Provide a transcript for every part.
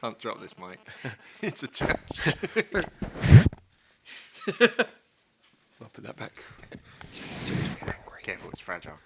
Can't drop this mic. It's attached. I'll put that back. Careful, it's fragile.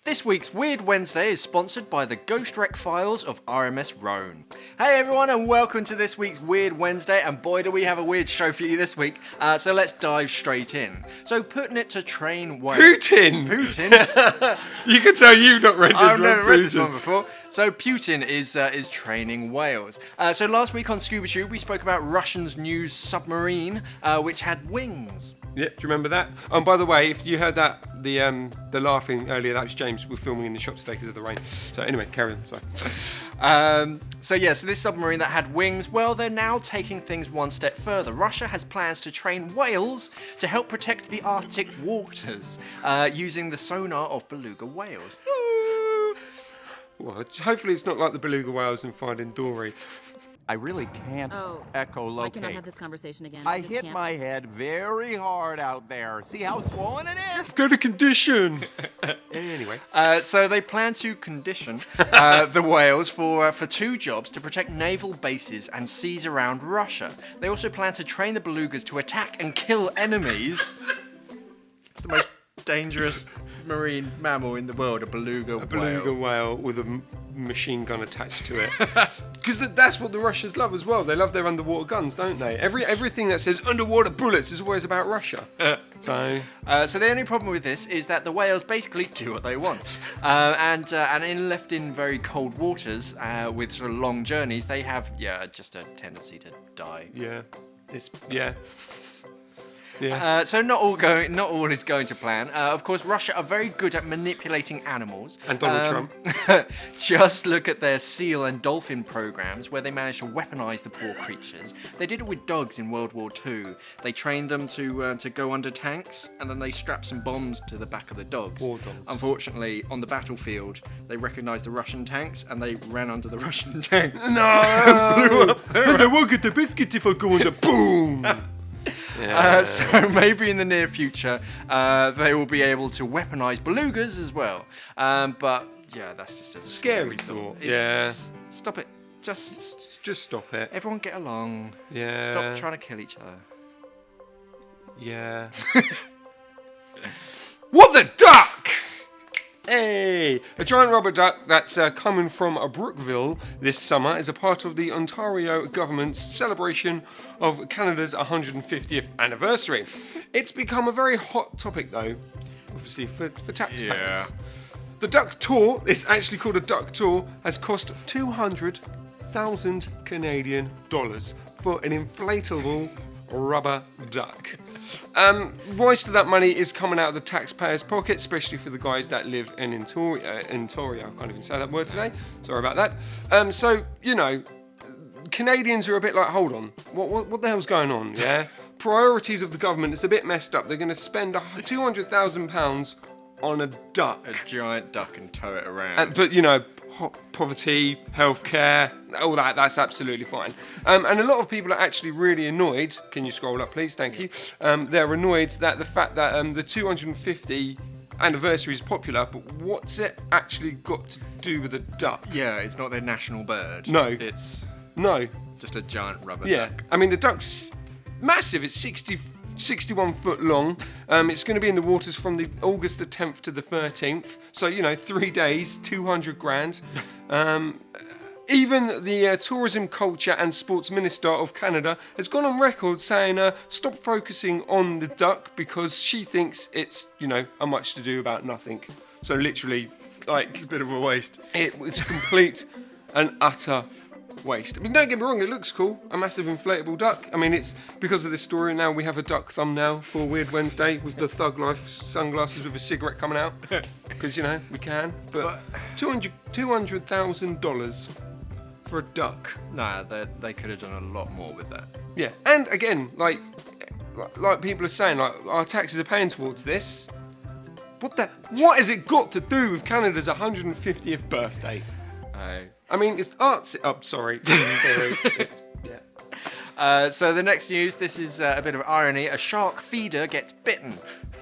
This week's Weird Wednesday is sponsored by the Ghost Wreck files of RMS Roan. Hey everyone, and welcome to this week's Weird Wednesday, and boy do we have a weird show for you this week, so let's dive straight in. So putting it to train whales... Putin? You can tell you've not read this one. I've never read this one before. So Putin is training whales. So last week on Scuba Tube we spoke about Russia's new submarine, which had wings. Yeah, do you remember that? And by the way, if you heard that, the laughing earlier, that was James. We're filming in the shop today because of the rain. So anyway, carry on. Sorry. So this submarine that had wings, well, they're now taking things one step further. Russia has plans to train whales to help protect the Arctic waters using the sonar of beluga whales. Well, hopefully it's not like the beluga whales in Finding Dory. I really can't echolocate. I cannot have this conversation again. I just hit can't. my head very hard out there. See how swollen it is? Go to condition. Anyway. So they plan to condition the whales for 2 jobs to protect naval bases and seas around Russia. They also plan to train the belugas to attack and kill enemies. It's the most dangerous marine mammal in the world, a beluga whale. A beluga whale with a machine gun attached to it. Because that's what the Russians love as well. They love their underwater guns, don't they? Everything that says underwater bullets is always about Russia. So the only problem with this is that the whales basically do what they want, and left in very cold waters with sort of long journeys, they have just a tendency to die. So not all is going to plan. Of course, Russia are very good at manipulating animals. And Donald Trump. Just look at their seal and dolphin programs where they managed to weaponize the poor creatures. They did it with dogs in World War II. They trained them to go under tanks, and then they strapped some bombs to the back of the dogs. War dogs. Unfortunately, on the battlefield, they recognized the Russian tanks, and they ran under the Russian tanks. No! Blew up. They won't get the biscuit if I go under. Boom! So maybe in the near future, they will be able to weaponize belugas as well. But that's just a scary thought. Stop it. Just stop it. Everyone get along. Yeah. Stop trying to kill each other. Yeah. What the duck? Hey! A giant rubber duck that's coming from Brookville this summer is a part of the Ontario government's celebration of Canada's 150th anniversary. It's become a very hot topic though, obviously for taxpayers. Yeah. The duck tour, it's actually called a duck tour, has cost 200,000 Canadian dollars for an inflatable rubber duck. Most of that money is coming out of the taxpayers' pocket, especially for the guys that live in Ontario. I can't even say that word today. Sorry about that. So, Canadians are a bit like, hold on, what the hell's going on, yeah? Priorities of the government is a bit messed up. They're going to spend £200,000 on a duck. A giant duck and tow it around. But poverty, healthcare, all that's absolutely fine. And a lot of people are actually really annoyed. Can you scroll up, please? Thank you. They're annoyed that the fact that the 250 anniversary is popular, but what's it actually got to do with a duck? Yeah, it's not their national bird. No. It's just a giant rubber duck. I mean, the duck's massive. It's 61 foot long. It's going to be in the waters from the August the 10th to the 13th. So, 3 days, 200 grand. Even the Tourism, Culture and Sports Minister of Canada has gone on record saying stop focusing on the duck because she thinks it's, a much to do about nothing. So literally, a bit of a waste. It's a complete and utter waste. I mean, don't get me wrong, it looks cool. A massive inflatable duck. I mean, it's because of this story now we have a duck thumbnail for Weird Wednesday with the Thug Life sunglasses with a cigarette coming out. Because, we can. But $200,000 for a duck. Nah, they could have done a lot more with that. Yeah, and again, like people are saying, our taxes are paying towards this. What has it got to do with Canada's 150th birthday? I mean, it's arts. Oh, sorry. So the next news, this is a bit of irony. A shark feeder gets bitten.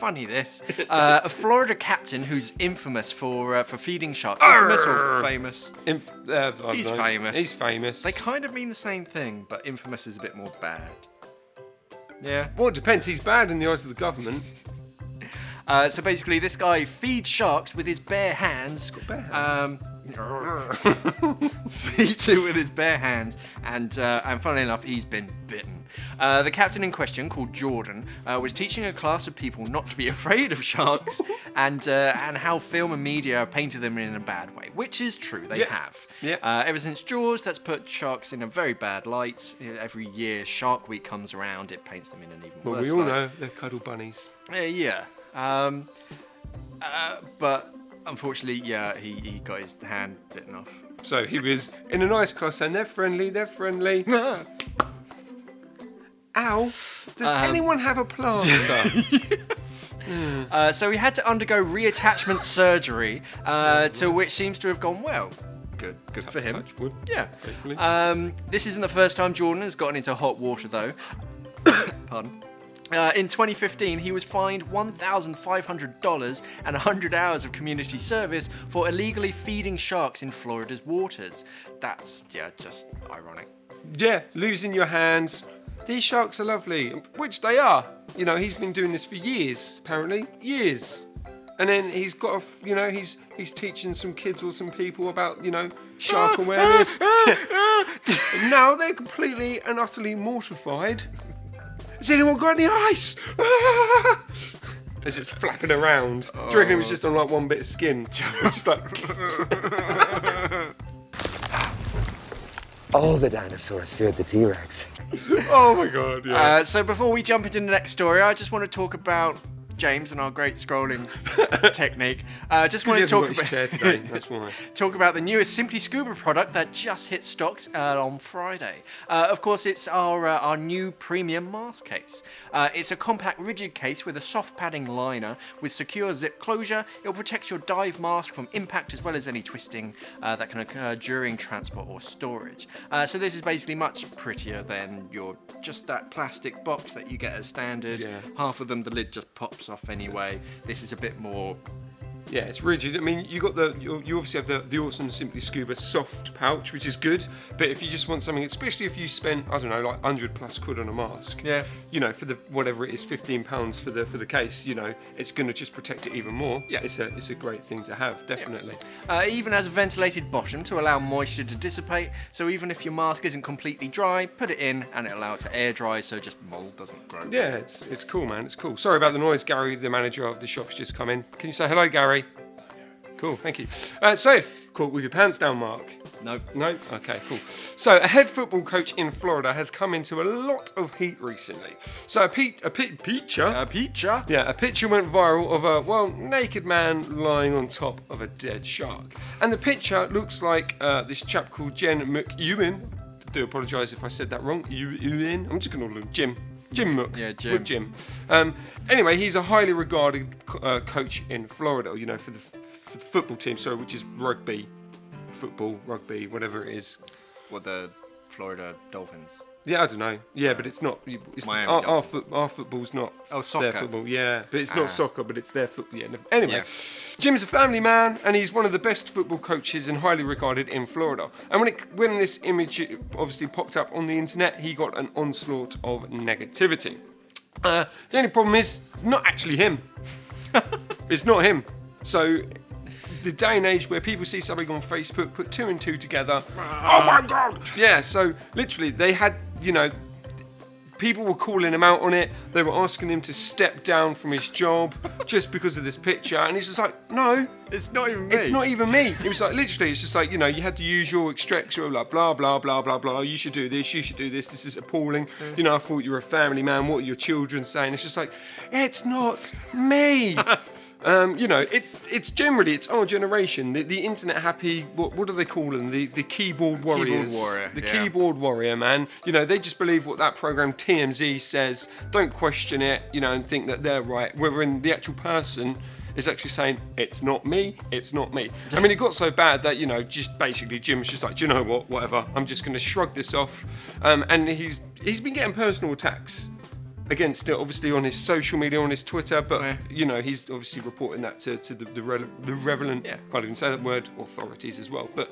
funny this. A Florida captain who's infamous for feeding sharks. Infamous or famous? He's famous. He's famous. They kind of mean the same thing, but infamous is a bit more bad. Yeah. Well, it depends. He's bad in the eyes of the government. So basically, this guy feeds sharks with his bare hands. He's got bare hands. Feeds it with his bare hands, and funnily enough, he's been bitten. The captain in question, called Jordan, was teaching a class of people not to be afraid of sharks, and how film and media have painted them in a bad way, which is true. They have. Yeah. Ever since Jaws, that's put sharks in a very bad light. Every year Shark Week comes around, it paints them in an even worse Well, we all light. know they're cuddle bunnies. Yeah. But unfortunately, he got his hand bitten off. So he was in a nice class saying, they're friendly. Ow. Does anyone have a plaster? So he had to undergo reattachment surgery, to which seems to have gone well. Good for him. Touch wood. Yeah. Hopefully. This isn't the first time Jordan has gotten into hot water, though. Pardon. In 2015, he was fined $1,500 and 100 hours of community service for illegally feeding sharks in Florida's waters. That's, just ironic. Yeah, losing your hands. These sharks are lovely, which they are. You know, he's been doing this for years, apparently. Years. And then he's got he's teaching some kids or some people about, shark awareness. And now they're completely and utterly mortified. Has anyone got any ice? As it's flapping around. Do you reckon it was just on like one bit of skin? It's just like... All the dinosaurs feared the T-Rex. Oh my god, yeah. So before we jump into the next story, I just want to talk about James and our great scrolling technique. Just want to talk about his chair today. That's why. Talk about the newest Simply Scuba product that just hit stocks on Friday. Of course, it's our new premium mask case. It's a compact, rigid case with a soft padding liner with secure zip closure. It'll protect your dive mask from impact as well as any twisting that can occur during transport or storage. So this is basically much prettier than just that plastic box that you get as standard. Yeah. Half of them, the lid just pops off anyway. This is a bit more... Yeah, it's rigid. I mean, you obviously have the awesome Simply Scuba soft pouch, which is good. But if you just want something, especially if you spent, I don't know, like £100+ on a mask. Yeah. For the whatever it is, £15 for the case. It's going to just protect it even more. Yeah. It's a great thing to have, definitely. It even has a ventilated bottom to allow moisture to dissipate. So even if your mask isn't completely dry, put it in and it'll allow it to air dry, so just mold doesn't grow. Yeah, it's cool, man. It's cool. Sorry about the noise, Gary, the manager of the shop's just come in. Can you say hello, Gary? Cool, thank you. So, caught with your pants down, Mark? Nope. No? Okay, cool. So, a head football coach in Florida has come into a lot of heat recently. So, a picture went viral of a, naked man lying on top of a dead shark. And the picture looks like this chap called Jen McEwen. I do apologise if I said that wrong. Ewan. I'm just going to call him Jim. Jim Mook. Yeah, Jim. With Jim. Anyway, he's a highly regarded coach in Florida, for the football team, which is rugby, whatever it is. What, the Florida Dolphins? Yeah, I don't know. Yeah, but it's not. It's Miami our football's not. Oh, soccer. Their football, yeah, but it's not soccer, but it's their football. Yeah. Anyway, Yeah. Jim's a family man, and he's one of the best football coaches and highly regarded in Florida. And when this image obviously popped up on the internet, he got an onslaught of negativity. The only problem is, it's not actually him. It's not him. So, the day and age where people see something on Facebook, put two and two together. Oh my God! Yeah, so literally they had, people were calling him out on it. They were asking him to step down from his job just because of this picture. And he's just like, no. It's not even me. It's not even me. It was like, literally, it's just like, you had to use your extractor, like, blah, blah, blah, blah, blah. You should do this, this is appalling. I thought you were a family man. What are your children saying? It's just like, it's not me. It's generally, it's our generation, the internet happy, what do they call them? The keyboard warriors. Keyboard warrior, man. They just believe what that program TMZ says, don't question it, and think that they're right. Whether in the actual person is actually saying, it's not me. I mean, it got so bad that, just basically Jim's just like, do you know what, whatever, I'm just going to shrug this off. And he's been getting personal attacks. again, still obviously on his social media, on his Twitter, but Yeah. you know, he's obviously reporting that to the relevant, Yeah. can't even say that word, authorities as well. But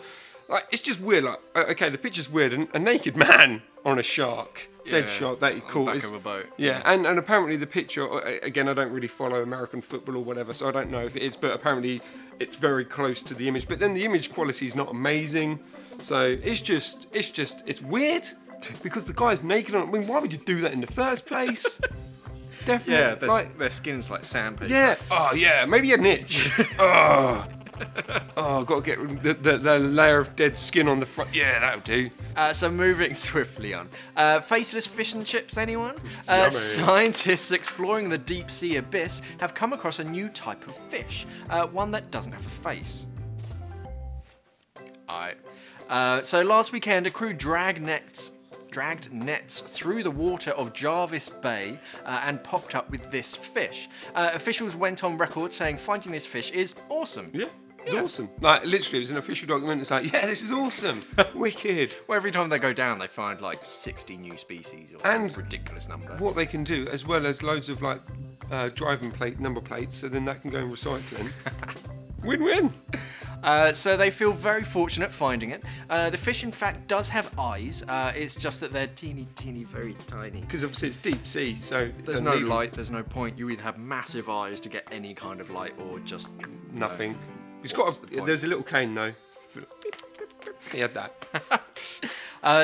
like, it's just weird. Like, okay, the picture's weird, and a naked man on a shark, dead Yeah, shark that he on the caught back is of a boat. Yeah, and apparently the picture, again, I don't really follow American football or whatever, so I don't know if it is, but apparently it's very close to the image. But then the image quality is not amazing, so it's weird because the guy's naked on. I mean, why would you do that in the first place? Definitely. Yeah, like, their skin's like sandpaper. yeah. Oh yeah. Maybe he had an itch. Oh, got to get the layer of dead skin on the front. Yeah, that'll do. So moving swiftly on. Faceless fish and chips, anyone? Yummy. Scientists exploring the deep sea abyss have come across a new type of fish, one that doesn't have a face. Alright. So last weekend, a crew dragged nets through the water of Jarvis Bay and popped up with this fish. Officials went on record saying finding this fish is awesome. Yeah. It's awesome. Like, literally, it was an official document. It's like, yeah, this is awesome. Wicked. Well, every time they go down, they find like 60 new species or some And ridiculous number. What they can do, as well as loads of like driving plate number plates, so then that can go in recycling. Win-win. So they feel very fortunate finding it. The fish, in fact, does have eyes. It's just that they're teeny, very tiny. Because obviously it's deep sea, so it There's doesn't no need light, there's no point. You either have massive eyes to get any kind of light or just nothing. No. It's What's got the point? there's a little cane though. He had that.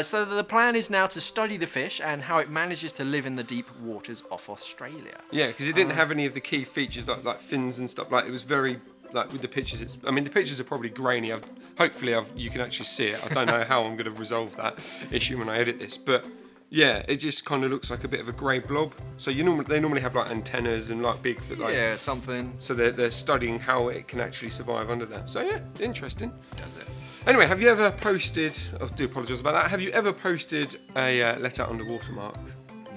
So the plan is now to study the fish and how it manages to live in the deep waters off Australia. Yeah, because it didn't have any of the key features like fins and stuff. Like, it was very, like, with the pictures. I mean, the pictures are probably grainy. Hopefully you can actually see it. I don't know how I'm going to resolve that issue when I edit this, but yeah, it just kind of looks like a bit of a grey blob. So they normally have like antennas and like big, like, Yeah, something. So they're studying how it can actually survive under there. So yeah, interesting. Does it? Anyway, have you ever posted? I do apologise about that. Have you ever posted a letter underwater, Mark?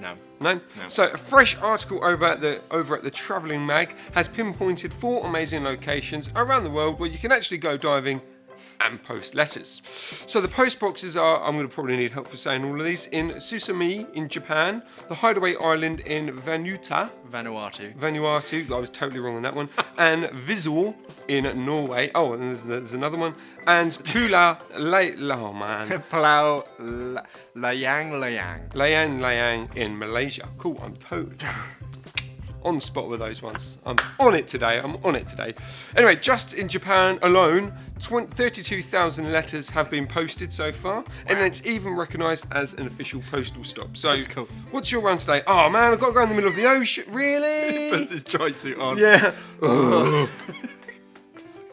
No. No? So a fresh article over at the Travelling Mag has pinpointed 4 amazing locations around the world where you can actually go diving and post letters. So the post boxes are, I'm going to probably need help for saying all of these, in Susumi in Japan, the Hideaway Island in Vanuatu, I was totally wrong on that one, and Visual in Norway, oh, and there's another one, and Layang in Malaysia. Cool, I'm totally on the spot with those ones. I'm on it today. Anyway, just in Japan alone, 32,000 letters have been posted so far, and it's even recognised as an official postal stop. So, That's cool. What's your run today? Oh man, I've got to go in the middle of the ocean. Really? Put this dry suit on. Yeah.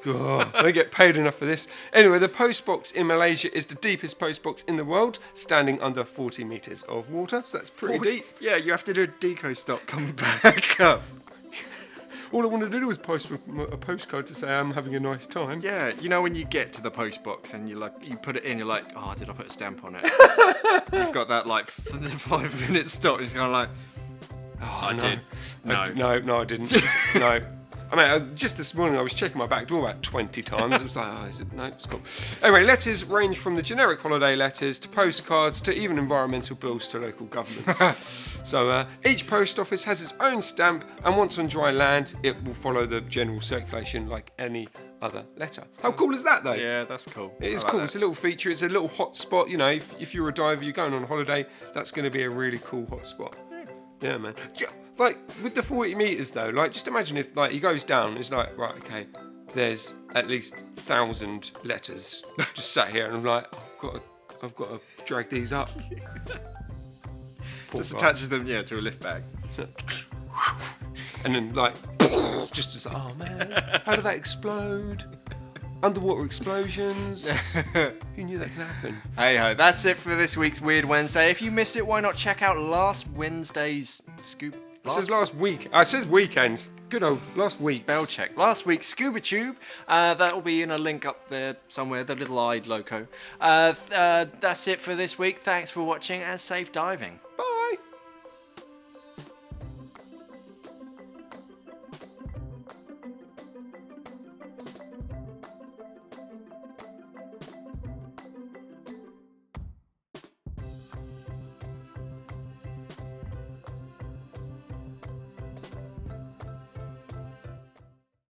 God, I don't get paid enough for this. Anyway, the post box in Malaysia is the deepest post box in the world, standing under 40 metres of water, so that's pretty deep. Yeah, you have to do a deco stop coming back up. All I wanted to do was post a postcard to say I'm having a nice time. Yeah, you know when you get to the post box and you put it in, you're like, oh, did I put a stamp on it? You've got that like 5-minute stop. It's kind of like, oh, I did. No, I didn't. No. I mean, just this morning I was checking my back door about 20 times. It was like, oh, is it? No, it's cool. Anyway, letters range from the generic holiday letters to postcards to even environmental bills to local governments. So each post office has its own stamp, and once on dry land, it will follow the general circulation like any other letter. How cool is that, though? Yeah, that's cool. It is cool. It's a little feature. It's a little hot spot. You know, if you're a diver, you're going on holiday, that's going to be a really cool hot spot. Yeah, man. Like, with the 40 metres, though, like, just imagine if, like, he goes down, it's like, right, okay, there's at least 1,000 letters just sat here, and I'm like, I've got to drag these up. Just attaches them, to a lift bag. And then, like, just as, oh, man, how did that explode? Underwater explosions. Who knew that could happen? Hey ho, that's it for this week's Weird Wednesday. If you missed it, why not check out last Wednesday's Scuba? It says last week. It says weekends. Good old last week. Spell check. Last week's Scuba Tube. That will be in a link up there somewhere, the little eyed loco. That's it for this week. Thanks for watching and safe diving. Bye.